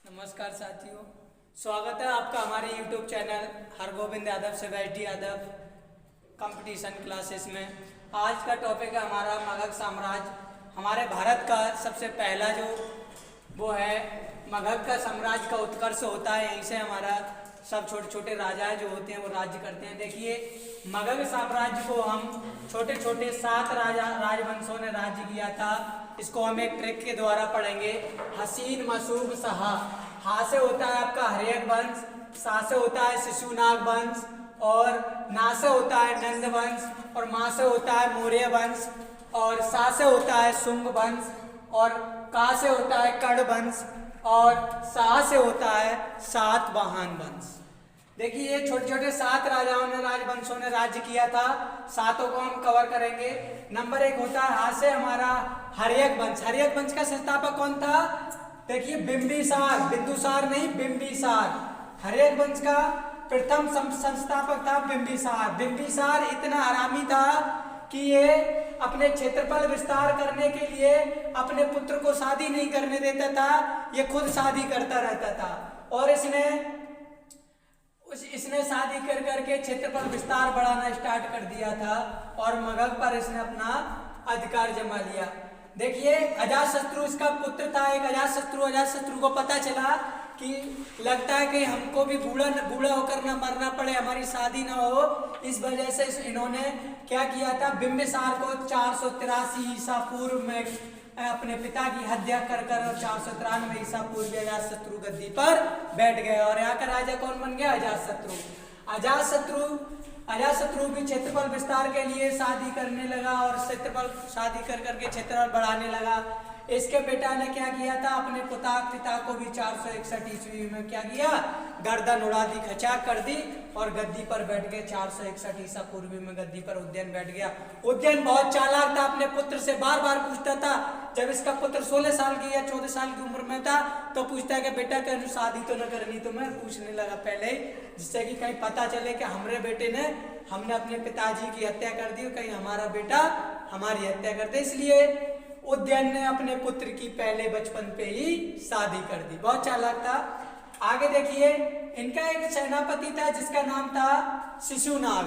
नमस्कार साथियों, स्वागत है आपका हमारे YouTube चैनल हरगोविंद यादव से वैष्णव यादव कंपटीशन क्लासेस में। आज का टॉपिक है हमारा मगध साम्राज्य। हमारे भारत का सबसे पहला जो वो है मगध का साम्राज्य का उत्कर्ष होता है। यहीं से हमारा सब छोटे छोटे राजा जो होते हैं वो राज्य करते हैं। देखिए, मगध साम्राज्य को हम छोटे छोटे 7 राजवंशों ने राज्य किया था। इसको हम एक ट्रिक के द्वारा पढ़ेंगे। हसीन, मसूब, सहा। हा से होता है आपका हर्यक वंश, सा से होता है शिशुनाग वंश, और ना से होता है नंद वंश, और मा से होता है मौर्य वंश, और सा से होता है शुंग वंश, और का से होता है कर्ण वंश, और सा से होता है सातवाहन वंश। देखिए, ये छोटे छोटे 7 राजाओं ने राजवंशों ने राज्य किया था। 7 को हम कवर करेंगे। नंबर 1 होता है हा से हमारा हर्यक वंश। हर्यक वंश का संस्थापक कौन था? देखिए, बिंबिसार, बिंदुसार नहीं, बिंबिसार। हर्यक वंश का प्रथम संस्थापक था बिंबिसार। बिंबिसार इतना हरामी था कि ये अपने क्षेत्रफल विस्तार करने के लिए अपने पुत्र को शादी नहीं करने देता था, ये खुद शादी करता रहता था। और इसने शादी कर करके क्षेत्रफल विस्तार बढ़ाना स्टार्ट कर दिया था और मगध पर इसने अपना अधिकार जमा लिया। देखिए, अजातशत्रु इसका पुत्र था। एक अजातशत्रु को पता चला कि लगता है कि हमको भी बूढ़ा होकर ना मरना पड़े, हमारी शादी ना हो। इस वजह से इन्होंने क्या किया था, बिंबिसार को 483 ईसा पूर्व में अपने पिता की हत्या कर 493 ईसा पूर्व अजातशत्रु गद्दी पर बैठ गए। और यहाँ का राजा कौन बन गया? अजातशत्रु भी क्षेत्रफल विस्तार के लिए शादी करने लगा और शादी कर करके क्षेत्रफल बढ़ाने लगा। इसके बेटा ने क्या किया था, अपने पिता को भी 461 ईस्वी में क्या किया, गर्दन उड़ा दी, खचाक कर दी और गद्दी पर बैठ गए। 461 ईसा पूर्व में गद्दी पर उदयन बैठ गया। उदयन बहुत चालाक था, अपने पुत्र से बार बार पूछता था। जब इसका पुत्र 16 साल की या 14 साल की उम्र में था तो पूछता है कि बेटा क्या शादी तो न करनी? तो मैं पूछने लगा पहले ही, जिससे कि कहीं पता चले कि हमरे बेटे ने हमने अपने पिताजी की हत्या कर दी, कहीं हमारा बेटा हमारी हत्या कर दे। इसलिए उदयन ने अपने पुत्र की पहले बचपन पे ही शादी कर दी। बहुत चालाक था। आगे देखिए, इनका एक सेनापति था जिसका नाम था शिशुनाग।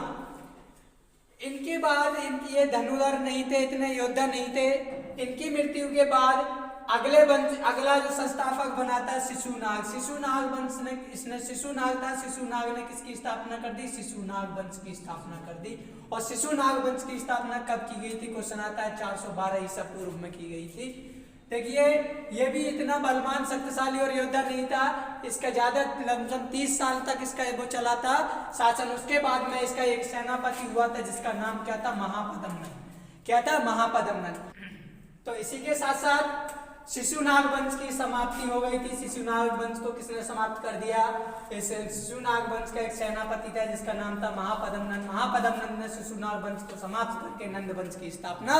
इनके बाद ये धनुधर नहीं थे, इतने योद्धा नहीं थे। इनकी मृत्यु के बाद अगला जो संस्थापक बना था शिशुनाग वंश ने, शिशुनाग ने किसकी स्थापना कर दी? शिशुनाग वंश की स्थापना कर दी। और शिशुनाग वंश की स्थापना कब की गई थी? क्वेश्चन आता है 412 ईसा पूर्व में की गई थी। देखिए, ये भी इतना बलवान, शक्तिशाली और योद्धा नहीं था। इसका ज्यादा लमसम 30 साल तक इसका वो चला था शासन। उसके बाद में इसका एक सेनापति हुआ था जिसका नाम क्या था? महापद्मनंद। क्या था? महापद्मनंद। तो इसी के साथ साथ शिशुनाग वंश की समाप्ति हो गई थी। शिशुनाग वंश को किसने समाप्त कर दिया? इस शिशुनाग वंश का एक सेनापति था जिसका नाम था महापद्मनंद। महापद्मनंद ने शिशुनाग वंश को समाप्त करके नंद वंश की स्थापना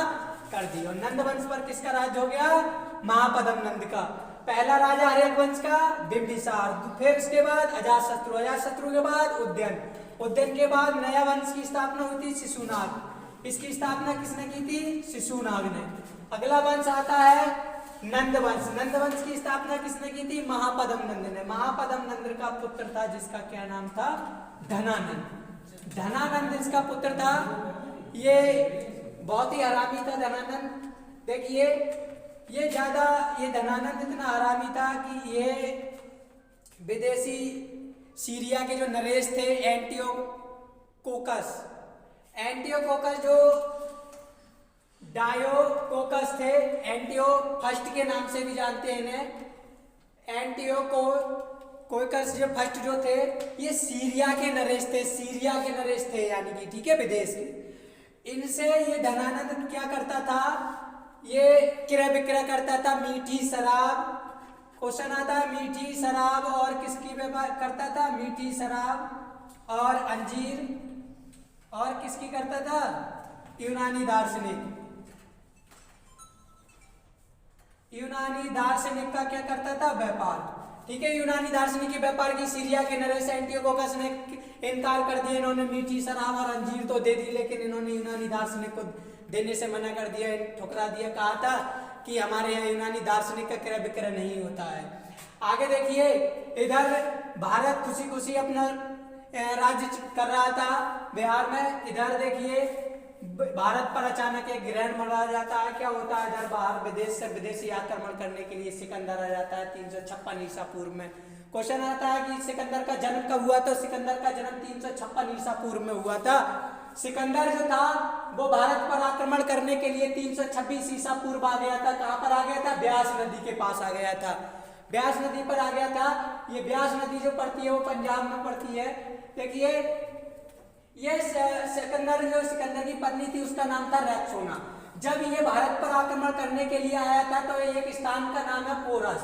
कर दी। और नंद वंश पर किसका राज हो गया? महापद्मनंद का। पहला राजा हर्यक वंश का बिंबिसार, फिर इसके बाद अजातशत्रु के बाद उदयन के बाद नया वंश की स्थापना हुई थी शिशुनाग। इसकी स्थापना किसने की थी? शिशुनाग ने। अगला वंश आता है नंद वंश की स्थापना किसने की थी? महापद्मनंद ने। महापद्मनंद का पुत्र था जिसका क्या नाम था? धनानंद इसका पुत्र था। ये बहुत ही हरामी था धनानंद। देखिए, ये धनानंद इतना हरामी था कि ये विदेशी सीरिया के जो नरेश थे, एंटियोकोकस जो डायोकोकस थे, एंटियो फर्स्ट के नाम से भी जानते हैं इन्हें। एंटियोकोकस जो फर्स्ट जो थे, ये सीरिया के नरेश थे यानी कि, ठीक है, विदेश के। इनसे ये धनानंद क्या करता था? ये क्रय विक्रय करता था, मीठी शराब। क्वेश्चन आता है मीठी शराब और किसकी व्यापार करता था? मीठी शराब और अंजीर। और किसकी करता था? यूनानी दार्शनिक का क्या करता था? व्यापार। ठीक है, यूनानी दार्शनिक के व्यापार की सीरिया के नरेश एंटियोकोकस ने इनकार कर दिया। इन्होंने मीठी शराब और अंजीर तो दे दी, लेकिन इन्होंने यूनानी दार्शनिक को देने से मना कर दिया, ठुकरा दिया। कहा था कि हमारे यहाँ यूनानी दार्शनिक का क्रय विक्रय नहीं होता है। आगे देखिए, इधर भारत खुशी खुशी अपना राज्य कर रहा था बिहार में। इधर देखिए भारत पर अचानक एक ग्रहण मंडरा जाता है। क्या होता है, इधर बाहर विदेश से विदेशी आक्रमण करने के लिए सिकंदर आ जाता है 356 ईसा पूर्व में। क्वेश्चन आता है कि सिकंदर का जन्म कब हुआ? तो सिकंदर का जन्म 356 ईसा पूर्व में हुआ था। सिकंदर जो था वो भारत पर आक्रमण करने के लिए 326 ईसा पूर्व आ गया था। कहां पर आ गया था? ब्यास नदी के पास आ गया था। ब्यास नदी पर आ गया था। ये ब्यास नदी जो पड़ती है वो पंजाब में पड़ती है। देखिए ये सिकंदर की पत्नी थी, उसका नाम था रैक्सोना। जब ये भारत पर आक्रमण करने के लिए आया था तो एक स्थान का नाम है पोरस।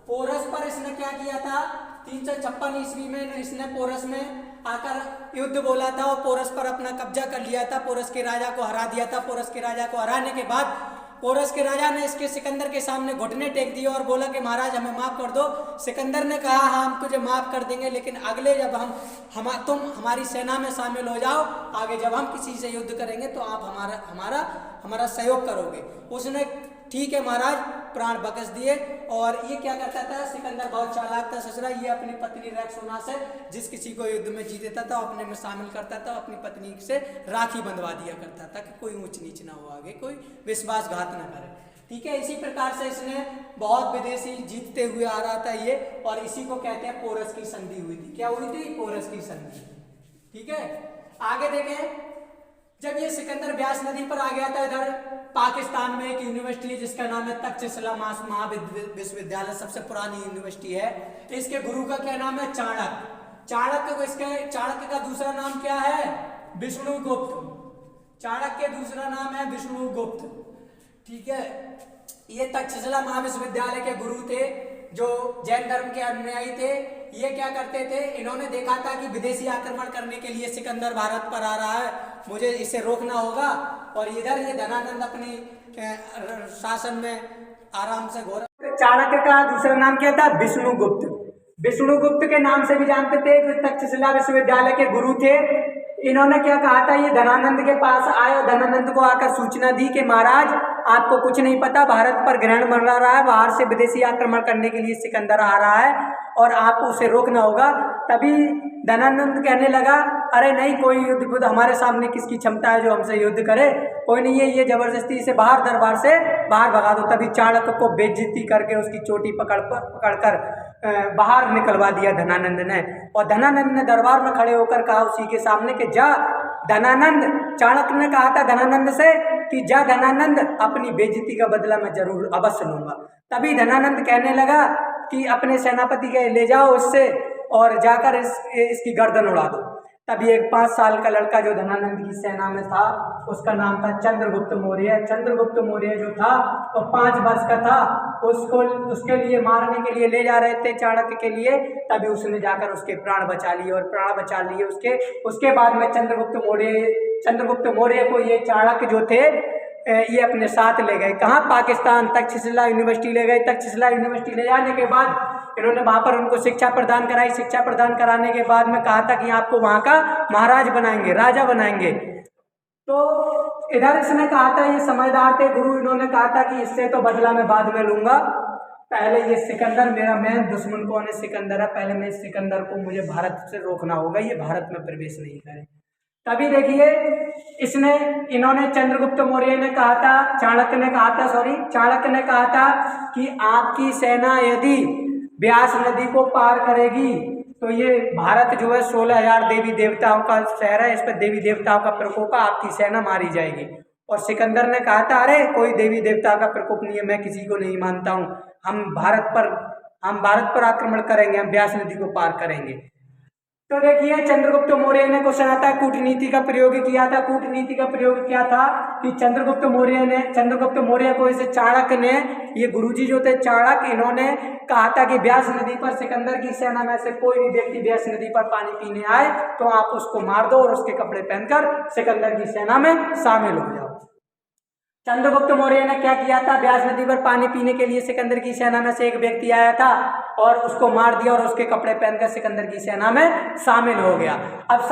पोरस पर इसने क्या किया था? 356 ईस्वी में इसने पोरस में आकर युद्ध बोला था और पोरस पर अपना कब्जा कर लिया था। पोरस के राजा को हरा दिया था। पोरस के राजा को हराने के बाद पोरस के राजा ने इसके सिकंदर के सामने घुटने टेक दिए और बोला कि महाराज हमें माफ कर दो। सिकंदर ने कहा हाँ हम तुझे माफ कर देंगे, लेकिन अगले जब तुम हमारी सेना में शामिल हो जाओ, आगे जब हम किसी से युद्ध करेंगे तो आप हमारा सहयोग करोगे। उसने ठीक है महाराज प्राण बख्श दिए। और ये क्या करता था? सिकंदर बहुत चालाक था ससुरा। ये अपनी पत्नी रैक्सोना से जिस किसी को युद्ध में जीत देता था अपने में शामिल करता था, अपनी पत्नी से राखी बंधवा दिया करता था कि कोई ऊंच नीच ना हो, आगे कोई विश्वासघात ना करे। ठीक है, इसी प्रकार से इसने बहुत विदेशी जीतते हुए आ रहा था ये, और इसी को कहते हैं पोरस की संधि हुई थी। क्या हुई थी? पोरस की संधि। ठीक है, आगे देखें। जब ये सिकंदर ब्यास नदी पर आ गया था, इधर पाकिस्तान में एक यूनिवर्सिटी जिसका नाम है तक्षशिला महाविश्वविद्यालय, सबसे पुरानी यूनिवर्सिटी है। इसके गुरु का क्या नाम है? चाणक्य। चाणक्य का दूसरा नाम क्या है? विष्णुगुप्त। चाणक्य के दूसरा नाम है विष्णुगुप्त। ठीक है, ये तक्षशिला महाविश्वविद्यालय के गुरु थे जो जैन धर्म के अनुयायी थे। ये क्या करते थे? इन्होंने देखा था कि विदेशी आक्रमण करने के लिए सिकंदर भारत पर आ रहा है, मुझे इसे रोकना होगा। और इधर ये धनानंद अपनी शासन में आराम से घोर। चाणक्य का दूसरा नाम क्या था? विष्णुगुप्त। विष्णुगुप्त के नाम से भी जानते थे, जो तक्षशिला विश्वविद्यालय के गुरु थे। इन्होंने क्या कहा था? ये धनानंद के पास आए और धनानंद को आकर सूचना दी कि महाराज आपको कुछ नहीं पता, भारत पर ग्रहण मंडरा रहा है, बाहर से विदेशी आक्रमण करने के लिए सिकंदर आ रहा है और आपको उसे रोकना होगा। तभी धनानंद कहने लगा अरे नहीं, कोई युद्ध हमारे सामने किसकी क्षमता है जो हमसे युद्ध करे? कोई नहीं है, ये जबरदस्ती इसे बाहर दरबार से बाहर भगा दो। तभी चाणक्य को बेइज्जती करके उसकी चोटी पकड़कर बाहर निकलवा दिया धनानंद ने। और धनानंद ने दरबार में खड़े होकर कहा उसी के सामने कि जा धनानंद, चाणक्य ने कहा था धनानंद से कि जा धनानंद, अपनी बेइज्जती का बदला मैं जरूर अवश्य लूंगा। तभी धनानंद कहने लगा कि अपने सेनापति के ले जाओ इससे और जाकर इसकी गर्दन उड़ा दो। तभी एक 5 साल का लड़का जो धनानंद की सेना में था, उसका नाम था चंद्रगुप्त मौर्य। चंद्रगुप्त मौर्य जो था वो 5 वर्ष का था। उसके लिए मारने के लिए ले जा रहे थे चाणक्य के लिए। तभी उसने जाकर उसके प्राण बचा लिए और प्राण बचा लिए उसके बाद में चंद्रगुप्त मौर्य को ये चाणक्य जो थे ये अपने साथ ले गए। कहाँ? पाकिस्तान, तक्षशिला यूनिवर्सिटी ले गए। तक्षशिला यूनिवर्सिटी ले जाने के बाद इन्होंने वहाँ पर उनको शिक्षा प्रदान कराई। शिक्षा प्रदान कराने के बाद में कहा था कि आपको वहाँ का महाराज बनाएंगे, राजा बनाएंगे। तो इधर इसने कहा था, ये समझदार थे गुरु, इन्होंने कहा था कि इससे तो बदला मैं बाद में लूंगा, पहले ये सिकंदर मेरा मेन दुश्मन कौन है? सिकंदर है। पहले मैं इस सिकंदर को मुझे भारत से रोकना होगा, ये भारत में प्रवेश नहीं करे। तभी देखिए इन्होंने चंद्रगुप्त मौर्य ने कहा था, चाणक्य ने कहा था कि आपकी सेना यदि ब्यास नदी को पार करेगी तो ये भारत जो है 16,000 देवी देवताओं का शहर है, इस पर देवी देवताओं का प्रकोप है, आपकी सेना मारी जाएगी। और सिकंदर ने कहा था अरे कोई देवी देवता का प्रकोप नहीं है, मैं किसी को नहीं मानता हूँ, हम भारत पर आक्रमण करेंगे, हम ब्यास नदी को पार करेंगे। तो देखिए चंद्रगुप्त मौर्य ने क्वेश्चन आता है कूटनीति का प्रयोग किया था। कूटनीति का प्रयोग क्या था कि चंद्रगुप्त मौर्य को इसे चाणक्य ने, ये गुरुजी जो थे चाणक्य, इन्होंने कहा था कि ब्यास नदी पर सिकंदर की सेना में से कोई भी व्यक्ति ब्यास नदी पर पानी पीने आए तो आप उसको मार दो और उसके कपड़े पहनकर सिकंदर की सेना में शामिल हो जाओ। चंद्रगुप्त मौर्य ने क्या किया था? ब्यास नदी पर पानी पीने के लिए सिकंदर की सेना में से एक व्यक्ति आया था और उसको मार दिया और उसके कपड़े पहनकर सिकंदर की सेना में शामिल हो गया। अब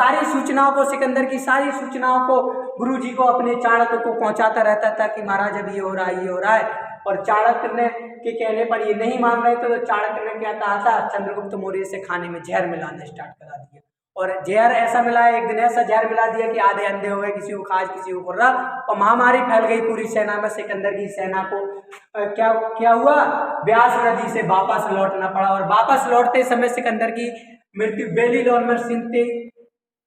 सिकंदर की सारी सूचनाओं को गुरुजी को, अपने चाणक्य को पहुंचाता रहता था कि महाराज अब ये हो रहा है। और चाणक्य ने के कहने पर ये नहीं मान रहे थे, तो चाणक्य ने क्या कहा था, चंद्रगुप्त मौर्य से खाने में जहर मिलाना स्टार्ट करा दिया। और जहर ऐसा मिलाया, एक दिन ऐसा जहर मिला दिया कि आधे अंधे हो गए, किसी को खाज किसी को कुर्रा, और महामारी फैल गई पूरी सेना में। सिकंदर की सेना को क्या हुआ, ब्यास नदी से वापस लौटना पड़ा। और वापस लौटते समय सिकंदर की मृत्यु बेबीलोन में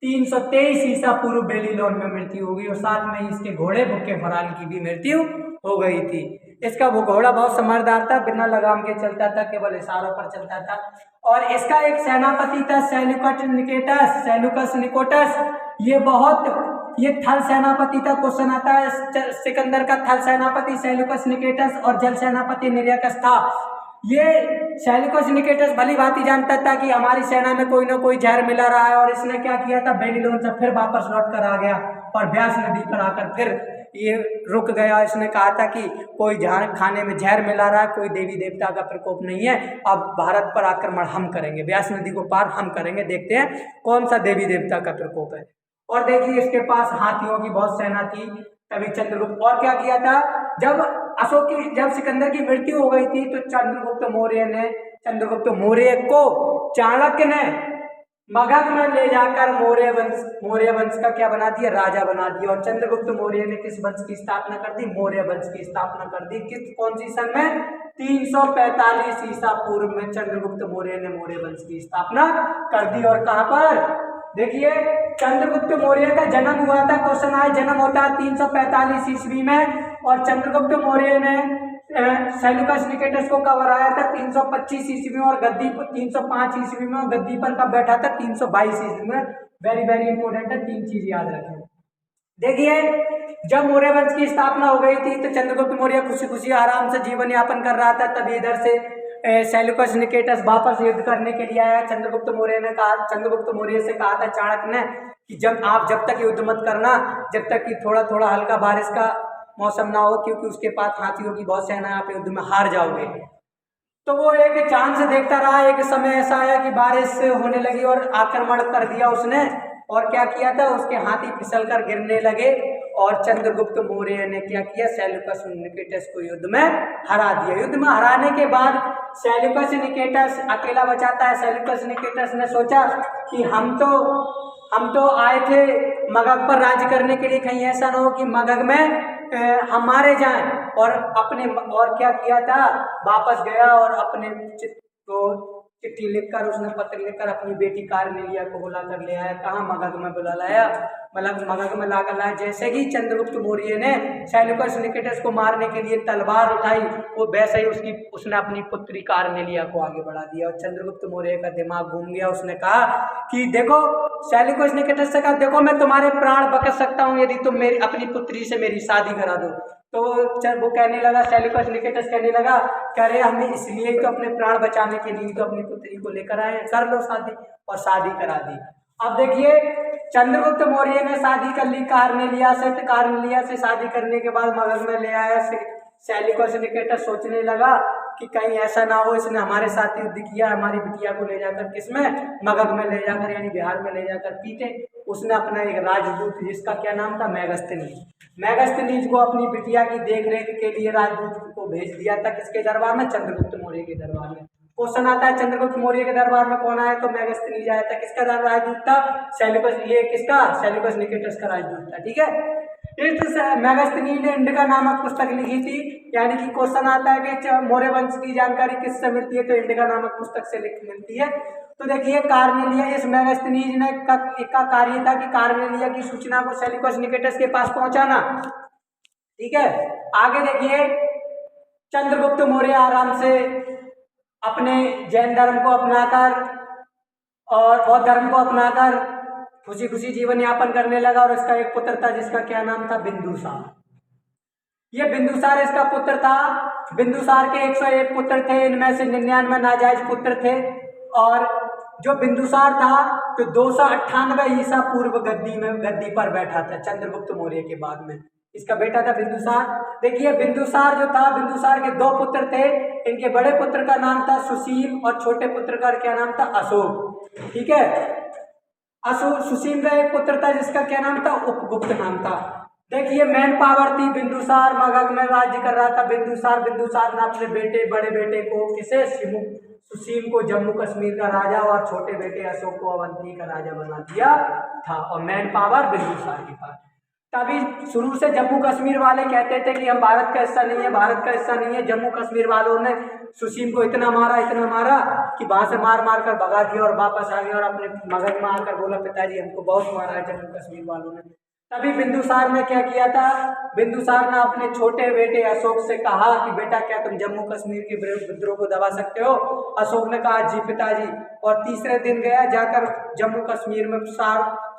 323 ईसा पूर्व बेबीलोन में मृत्यु हो गई। और साथ में इसके घोड़े बुक्के फरान की भी मृत्यु हो गई थी। इसका वो घोड़ा बहुत समझदार था, बिना लगाम के चलता था, केवल इशारों पर चलता था। और इसका एक सेनापति था सेल्यूकस निकोटस। ये थल सेनापति था। क्वेश्चन आता है, सिकंदर का थल सेनापति सेल्यूकस निकेटस और जल सेनापति निरियकस था। ये सेल्यूकस निकेटस भली भांति जानता था कि हमारी सेना में कोई ना कोई जहर मिला रहा है, और इसने क्या किया था, बेबीलोन से फिर वापस लौट कर आ गया और ब्यास नदी पर आकर फिर ये रुक गया। इसने कहा था कि कोई जहर खाने में जहर मिला रहा है, कोई देवी देवता का प्रकोप नहीं है, अब भारत पर आक्रमण हम करेंगे, ब्यास नदी को पार हम करेंगे, देखते हैं कौन सा देवी देवता का प्रकोप है। और देखिए इसके पास हाथियों की बहुत सेना थी। तभी चंद्रगुप्त और क्या किया था, जब सिकंदर की मृत्यु हो गई थी, तो चंद्रगुप्त मौर्य को चाणक्य ने मगध में ले जाकर मौर्य वंश का क्या बना दिया, राजा बना दिया। और चंद्रगुप्त मौर्य ने किस वंश की स्थापना कर दी, मौर्य वंश की स्थापना कर दी। कौन सी सन में, 345 ईसा पूर्व में चंद्रगुप्त मौर्य ने मौर्य वंश की स्थापना कर दी। और कहां पर, देखिए चंद्रगुप्त मौर्य का जन्म हुआ था, क्वेश्चन आया, जन्म होता है 345 ईस्वी में। और चंद्रगुप्त मौर्य ने सेल्यूकस निकेटस को कब हराया था, 325 ईस्वी में, और गद्दी 305 ईस्वी में, और गद्दी पर कब बैठा था, 322 ईस्वी में। वेरी वेरी इंपॉर्टेंट है, 3 चीज याद रखें। देखिए जब मौर्य वंश की स्थापना हो गई थी, तो चंद्रगुप्त मौर्य खुशी खुशी आराम से जीवन यापन कर रहा था। तभी इधर से सेल्यूकस निकेटस वापस युद्ध करने के लिए आया। चंद्रगुप्त मौर्य से कहा था चाणक्य ने कि जब तक युद्ध मत करना, जब तक कि थोड़ा थोड़ा हल्का बारिश का मौसम ना हो, क्योंकि उसके पास हाथियों की बहुत सेना है, आप युद्ध में हार जाओगे। तो वो एक चांद से देखता रहा। एक समय ऐसा आया कि बारिश होने लगी और आक्रमण कर दिया उसने। और क्या किया था, उसके हाथी फिसल कर गिरने लगे। और चंद्रगुप्त मौर्य ने क्या किया, सेल्यूकस निकेटस को युद्ध में हरा दिया। युद्ध में हराने के बाद सेल्यूकस निकेटस अकेला बचाता है। सेल्यूकस निकेटस ने सोचा कि हम तो आए थे मगध पर राज्य करने के लिए, कहीं ऐसा ना हो कि मगध में हम मारे जाएं। और क्या किया था, वापस गया और अपने चिट्ठी लिखकर, उसने पत्र लिखकर अपनी बेटी कार्नेलिया को बुला कर ले आया। कहाँ, मगध में बुला लाया, मतलब मगध में लाकर लाया। जैसे ही चंद्रगुप्त मौर्य ने सेल्यूकस निकेटस को मारने के लिए तलवार उठाई, वो वैसे ही उसने अपनी पुत्री कार्नेलिया को आगे बढ़ा दिया। और चंद्रगुप्त मौर्य का दिमाग घूम गया। उसने कहा कि देखो, सेल्यूकस निकेटस से कहा, देखो मैं तुम्हारे प्राण बचा सकता हूँ यदि तुम अपनी पुत्री से मेरी शादी करा दो। तो वो कहने लगा, सेल्यूकस निकेटस कहने लगा, कह रहे हमें इसलिए तो अपने प्राण बचाने के लिए तो अपनी पुत्री को लेकर आए, कर लो शादी। और शादी करा दी। अब देखिए चंद्रगुप्त मौर्य ने शादी कर ली कार्नेलिया से शादी करने के बाद मगध में ले आया। सेल्यूकस निकेटस सोचने लगा कि कहीं ऐसा ना हो, इसने हमारे साथ युद्ध किया, हमारी बिटिया को ले जाकर किसमें, मगध में ले जाकर, यानी बिहार में ले जाकर पीटे। उसने अपना एक राजदूत, जिसका क्या नाम था, मैगस्थनीज को अपनी बिटिया की देखरेख के लिए राजदूत को भेज दिया था। किसके दरबार में, चंद्रगुप्त मौर्य के दरबार में। क्वेश्चन आता है, चंद्रगुप्त मौर्य के दरबार में कौन आया, तो मैगस्थनीज आया था। किसका राजदूत था, सेल्यूकस निकेटस का राजदूत था। ठीक है, इस मैगस्थनीज ने इंडिका नामक पुस्तक लिखी थी। यानी कि क्वेश्चन आता है कि मौर्य वंश की जानकारी किससे मिलती है, तो इंडिका नामक पुस्तक से मिलती है। तो देखिए कार्नेलिया, इस मैगस्थनीज ने का कार्य था कि कार्नेलिया की सूचना को सेल्यूकस निकेटस के पास पहुंचाना। ठीक है, आगे देखिए चंद्रगुप्त मौर्य आराम से अपने जैन धर्म को अपनाकर और बौद्ध धर्म को अपनाकर खुशी खुशी जीवन यापन करने लगा। और इसका एक पुत्र था जिसका क्या नाम था, बिंदुसार। ये बिंदुसार इसका पुत्र था। बिंदुसार के 101 पुत्र थे, इनमें से 99 नाजायज पुत्र थे। और जो बिंदुसार था तो 298 ईसा पूर्व गद्दी पर बैठा था चंद्रगुप्त मौर्य के बाद में। इसका बेटा था बिंदुसार। देखिए बिंदुसार जो था, बिंदुसार के 2 पुत्र थे। इनके बड़े पुत्र का नाम था सुसीम और छोटे पुत्र का क्या नाम था, अशोक। ठीक है, सुसीम का एक पुत्र था जिसका क्या नाम था, उपगुप्त नाम था। देखिए मेन पावर थी बिंदुसार, मगध में राज्य कर रहा था बिंदुसार ने अपने बेटे बड़े बेटे को किसे सुसीम को जम्मू कश्मीर का राजा और छोटे बेटे अशोक को अवंती का राजा बना दिया था, और मेन पावर बिंदुसार के पास। तभी शुरू से जम्मू कश्मीर वाले कहते थे कि हम भारत का हिस्सा नहीं है, भारत का हिस्सा नहीं है। जम्मू कश्मीर वालों ने सुसीम को इतना मारा कि वहां से मार कर भगा दिया और वापस आ गया और अपने मगध में आकर बोला पिताजी हमको बहुत मारा है जम्मू कश्मीर वालों ने। तभी बिंदुसार ने क्या किया था, बिंदुसार ने अपने छोटे बेटे अशोक से कहा कि बेटा क्या तुम जम्मू कश्मीर के विद्रोह को दबा सकते हो। अशोक ने कहा जी पिताजी, और तीसरे दिन गया, जाकर जम्मू कश्मीर में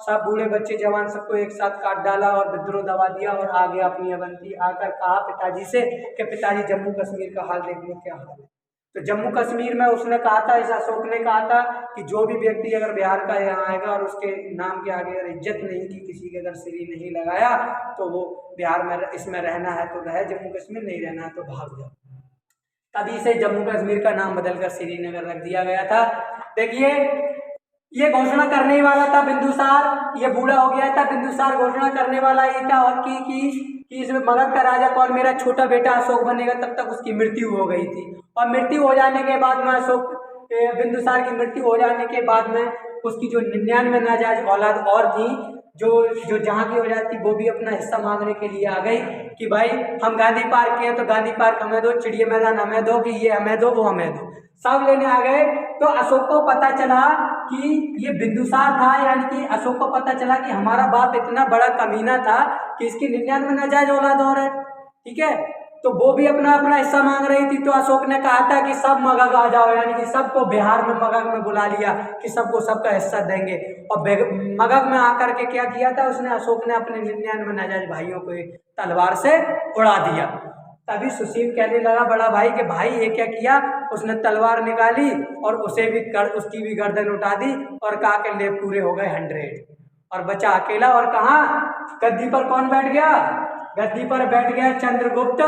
सब बूढ़े बच्चे जवान सबको एक साथ काट डाला और विद्रोह दबा दिया और आ गया अपनी अवंती। आकर कहा पिताजी से कि पिताजी जम्मू कश्मीर का हाल देख लो क्या हाल है। तो जम्मू कश्मीर में उसने कहा था, इस अशोक ने कहा था कि जो भी व्यक्ति अगर बिहार का यहाँ आएगा और उसके नाम के आगे अगर इज्जत नहीं की, किसी के अगर श्री नहीं लगाया, तो वो बिहार में इसमें रहना है तो रहे, जम्मू कश्मीर नहीं रहना है तो भाग जाओ। तभी से जम्मू कश्मीर का नाम बदलकर श्रीनगर रख दिया गया था। देखिए ये घोषणा करने वाला था बिंदुसार, ये बूढ़ा हो गया था, बिंदुसार घोषणा करने वाला ही था और कि इसमें मगध का राजा कौन, मेरा छोटा बेटा अशोक बनेगा। तब तक उसकी मृत्यु हो गई थी, और मृत्यु हो जाने के बाद में बिंदुसार की मृत्यु हो जाने के बाद में उसकी जो 99 नाजायज औलाद और थी, जो जहाँ की हो जाती, वो भी अपना हिस्सा मांगने के लिए आ गई कि भाई हम गांधी पार्क के हैं तो गांधी पार्क हमें दो, चिड़िया मैदान हमें दो, कि ये हमें दो वो हमें दो, सब लेने आ गए। तो अशोक को पता चला कि ये बिंदुसार था, यानी कि अशोक को पता चला कि हमारा बाप इतना बड़ा कमीना था कि इसकी 99 नाजायज औलाद और है, ठीक है। तो वो भी अपना अपना हिस्सा मांग रही थी। तो अशोक ने कहा था कि सब मगध आ जाओ, यानी कि सबको बिहार में मगध में बुला लिया कि सबको सबका हिस्सा देंगे। और मगध में आकर के क्या किया था उसने, अशोक ने अपने 99 नाजायज भाइयों को तलवार से उड़ा दिया। तभी सुसीम कहने लगा बड़ा भाई कि भाई ये क्या किया। उसने तलवार निकाली और उसकी भी गर्दन उठा दी और कहा कि ले पूरे हो गए 100, और बचा अकेला। और कहा गद्दी पर कौन बैठ गया, गद्दी पर बैठ गया चंद्रगुप्त।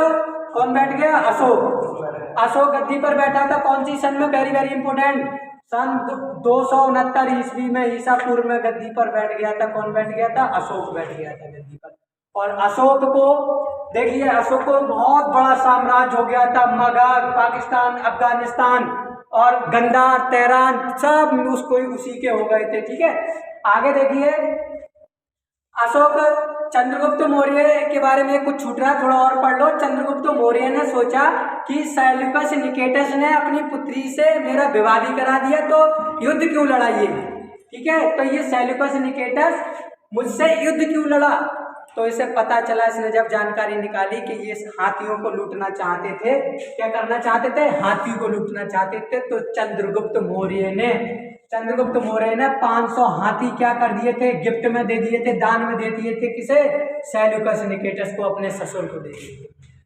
कौन बैठ गया, अशोक गद्दी पर बैठा था। कौन सी सन में, वेरी वेरी इंपोर्टेंट, सन 269 ईस्वी में ईसा पूर्व में गद्दी पर बैठ गया था। कौन बैठ गया था, अशोक बैठ गया था गद्दी पर। और अशोक को देखिए, अशोक को बहुत बड़ा साम्राज्य हो गया था, मगध, पाकिस्तान, अफगानिस्तान और गंधार, तेहरान, सब उसको उसी के हो गए थे, ठीक है। आगे देखिए अशोक, चंद्रगुप्त मौर्य के बारे में कुछ छूट रहा है, थोड़ा और पढ़ लो। चंद्रगुप्त मौर्य ने सोचा कि सेल्यूकस निकेटस ने अपनी पुत्री से मेरा विवाह भी करा दिया, तो युद्ध क्यों लड़ा ये, ठीक है। तो ये सेल्यूकस निकेटस मुझसे युद्ध क्यों लड़ा, तो इसे पता चला, इसने जब जानकारी निकाली कि ये हाथियों को लूटना चाहते थे। क्या करना चाहते थे, हाथियों को लूटना चाहते थे। तो चंद्रगुप्त मौर्य ने 500 हाथी क्या कर दिए थे, गिफ्ट में दे दिए थे, दान में दे दिए थे। किसे, सेल्यूकस निकेटस को, अपने ससुर को दे दिए थे,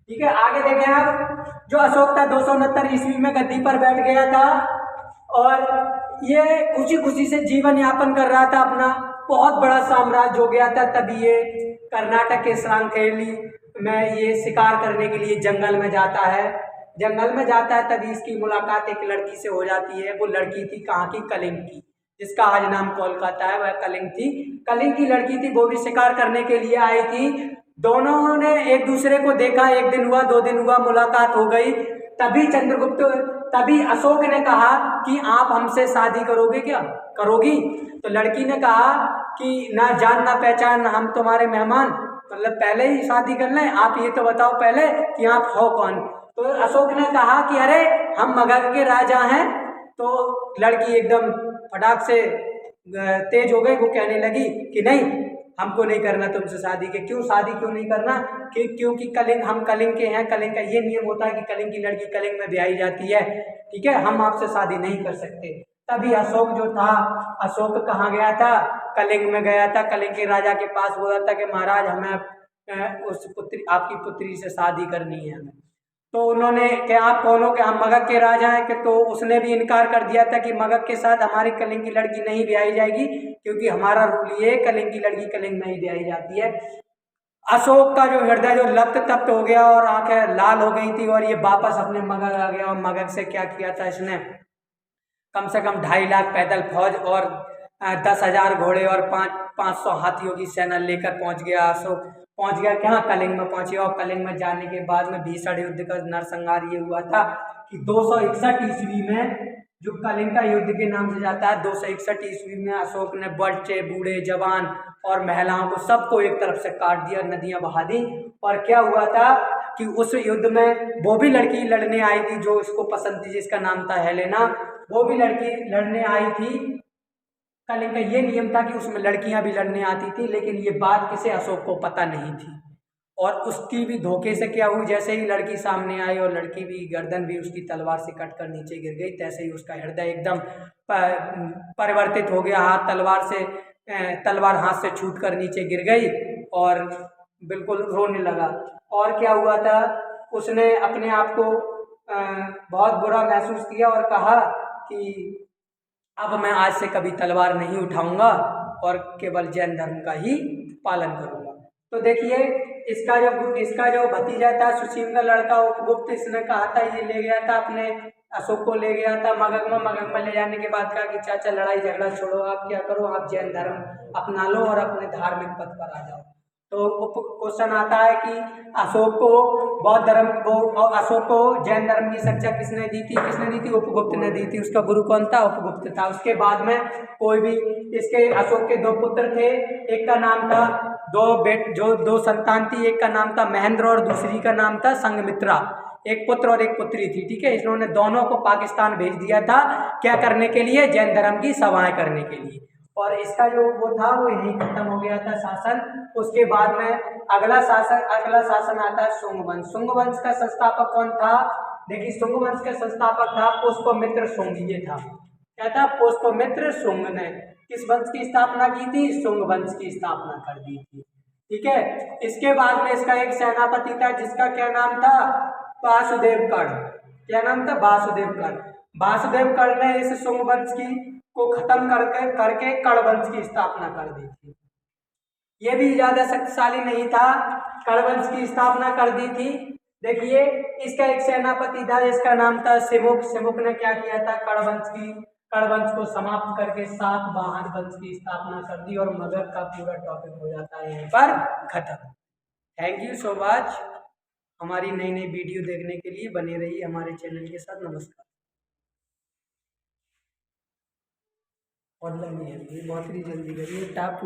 ठीक है। आगे देखें आप, जो अशोक था 269 ईस्वी में गद्दी पर बैठ गया था और ये खुशी खुशी से जीवन यापन कर रहा था अपना, बहुत बड़ा साम्राज्य हो गया था। तभी ये कर्नाटक के श्रांकेली में ये शिकार करने के लिए जंगल में जाता है। तभी इसकी मुलाकात एक लड़की से हो जाती है। वो लड़की थी कहाँ की, कलिंग की, जिसका आज नाम कोलकाता है, वह कलिंग थी। कलिंग की लड़की थी, वो भी शिकार करने के लिए आई थी। दोनों ने एक दूसरे को देखा, 1 दिन हुआ, 2 दिन हुआ, मुलाकात हो गई। तभी अशोक ने कहा कि आप हमसे शादी करोगे क्या, करोगी। तो लड़की ने कहा कि ना जान ना पहचान, हम तुम्हारे मेहमान, मतलब पहले ही शादी कर लें, आप ये तो बताओ पहले कि आप हो कौन। तो अशोक ने कहा कि अरे हम मगध के राजा हैं। तो लड़की एकदम फटाक से तेज हो गई, वो कहने लगी कि नहीं, हमको नहीं करना तुमसे शादी के। क्यों शादी क्यों नहीं करना, क्योंकि कलिंग, हम कलिंग के हैं, कलिंग का ये नियम होता है कि कलिंग की लड़की कलिंग में ब्याही जाती है, ठीक है, हम आपसे शादी नहीं कर सकते। तभी अशोक जो था, अशोक कहाँ गया था, कलिंग में गया था। कलिंग के राजा के पास बोला था कि महाराज हमें आपकी पुत्री से शादी करनी है हमें। तो उन्होंने कि आप कौन हो, कि हम मगध के राजा हैं कि। तो उसने भी इनकार कर दिया था कि मगध के साथ हमारी कलिंग की लड़की नहीं ब्याही जाएगी, क्योंकि हमारा रूल ये, कलिंग की लड़की कलिंग में ही ब्याही जाती है। अशोक का जो हृदय जो लप्त तप्त हो गया और आंखें लाल हो गई थी, और ये वापस अपने मगध आ गया। और मगध से क्या किया था इसने, कम से कम 2.5 लाख पैदल फौज और 10,000 घोड़े और 500 हाथियों की सेना लेकर पहुंच गया अशोक। पहुंच गया क्या, कलिंग में पहुंच गया। और कलिंग में जाने के बाद में भीषण युद्ध का नरसंहार ये हुआ था कि 261 ईस्वी में, जो कलिंग का युद्ध के नाम से जाता है, 261 ईस्वी में अशोक ने बच्चे, बूढ़े, जवान और महिलाओं को सबको एक तरफ से काट दिया, नदियां बहा दी। और क्या हुआ था कि उस युद्ध में वो भी लड़की लड़ने आई थी जो इसको पसंद थी, जिसका नाम था हेलेना, वो भी लड़की लड़ने आई थी। कलिंग का ये नियम था कि उसमें लड़कियां भी लड़ने आती थी, लेकिन ये बात किसे, अशोक को पता नहीं थी। और उसकी भी धोखे से क्या हुई, जैसे ही लड़की सामने आई और लड़की भी, गर्दन भी उसकी तलवार से कटकर नीचे गिर गई, तैसे ही उसका हृदय एकदम परिवर्तित हो गया। हाथ तलवार से, तलवार हाथ से छूटकर नीचे गिर गई और बिल्कुल रोने लगा। और क्या हुआ था, उसने अपने आप को बहुत बुरा महसूस किया और कहा कि अब मैं आज से कभी तलवार नहीं उठाऊंगा और केवल जैन धर्म का ही पालन करूंगा। तो देखिए, इसका जो भतीजा था, सुसीम का लड़का उपगुप्त, इसने कहा था, ये ले गया था अपने अशोक को, ले गया था मगध में ले जाने के बाद कहा कि चाचा लड़ाई झगड़ा छोड़ो, आप क्या करो, आप जैन धर्म अपना लो और अपने धार्मिक पथ पर आ जाओ। तो क्वेश्चन आता है कि अशोक को बौद्ध धर्म, अशोक को जैन धर्म की शिक्षा किसने दी थी? उपगुप्त ने दी थी। उसका गुरु कौन था? उपगुप्त था। उसके बाद में कोई भी, इसके अशोक के 2 पुत्र थे, एक का नाम था, जो 2 संतान थी, एक का नाम था महेंद्र और दूसरी का नाम था संघमित्रा। एक पुत्र और एक पुत्री थी, ठीक है। इन्होंने दोनों को पाकिस्तान भेज दिया था, क्या करने के लिए? जैन धर्म की सभाएं करने के लिए। और इसका जो वो था वो यही खत्म हो गया था शासन। उसके बाद में अगला शासन आता है शुंग वंश। शुंग वंश का संस्थापक कौन था? देखिए, शुंग वंश का संस्थापक था पुष्पमित्र शुंग। ये था, क्या था? पुष्पमित्र शुंग ने किस वंश की स्थापना की थी? शुंग वंश की स्थापना कर दी थी, ठीक है। इसके बाद में इसका एक सेनापति था जिसका क्या नाम था? वासुदेव कर्ण। क्या नाम था? वासुदेव कर्ण। वासुदेव कर्ण ने इस शुंग वंश की को खत्म करके कर्ण वंश की स्थापना कर दी थी। ये भी ज्यादा शक्तिशाली नहीं था, कर्ण वंश की स्थापना कर दी थी। देखिए, इसका एक सेनापति था जिसका नाम था सिमुक। सिमुक ने क्या किया था? कर्ण वंश को समाप्त करके सातवाहन वंश की स्थापना कर दी। और मगध का पूरा टॉपिक हो जाता है यहीं पर खत्म। Thank you so much. हमारी नई नई वीडियो देखने के लिए बने रहिए हमारे चैनल के साथ। नमस्कार। ऑनलाइन नहीं है, बहुत ही जल्दी करिए टाप।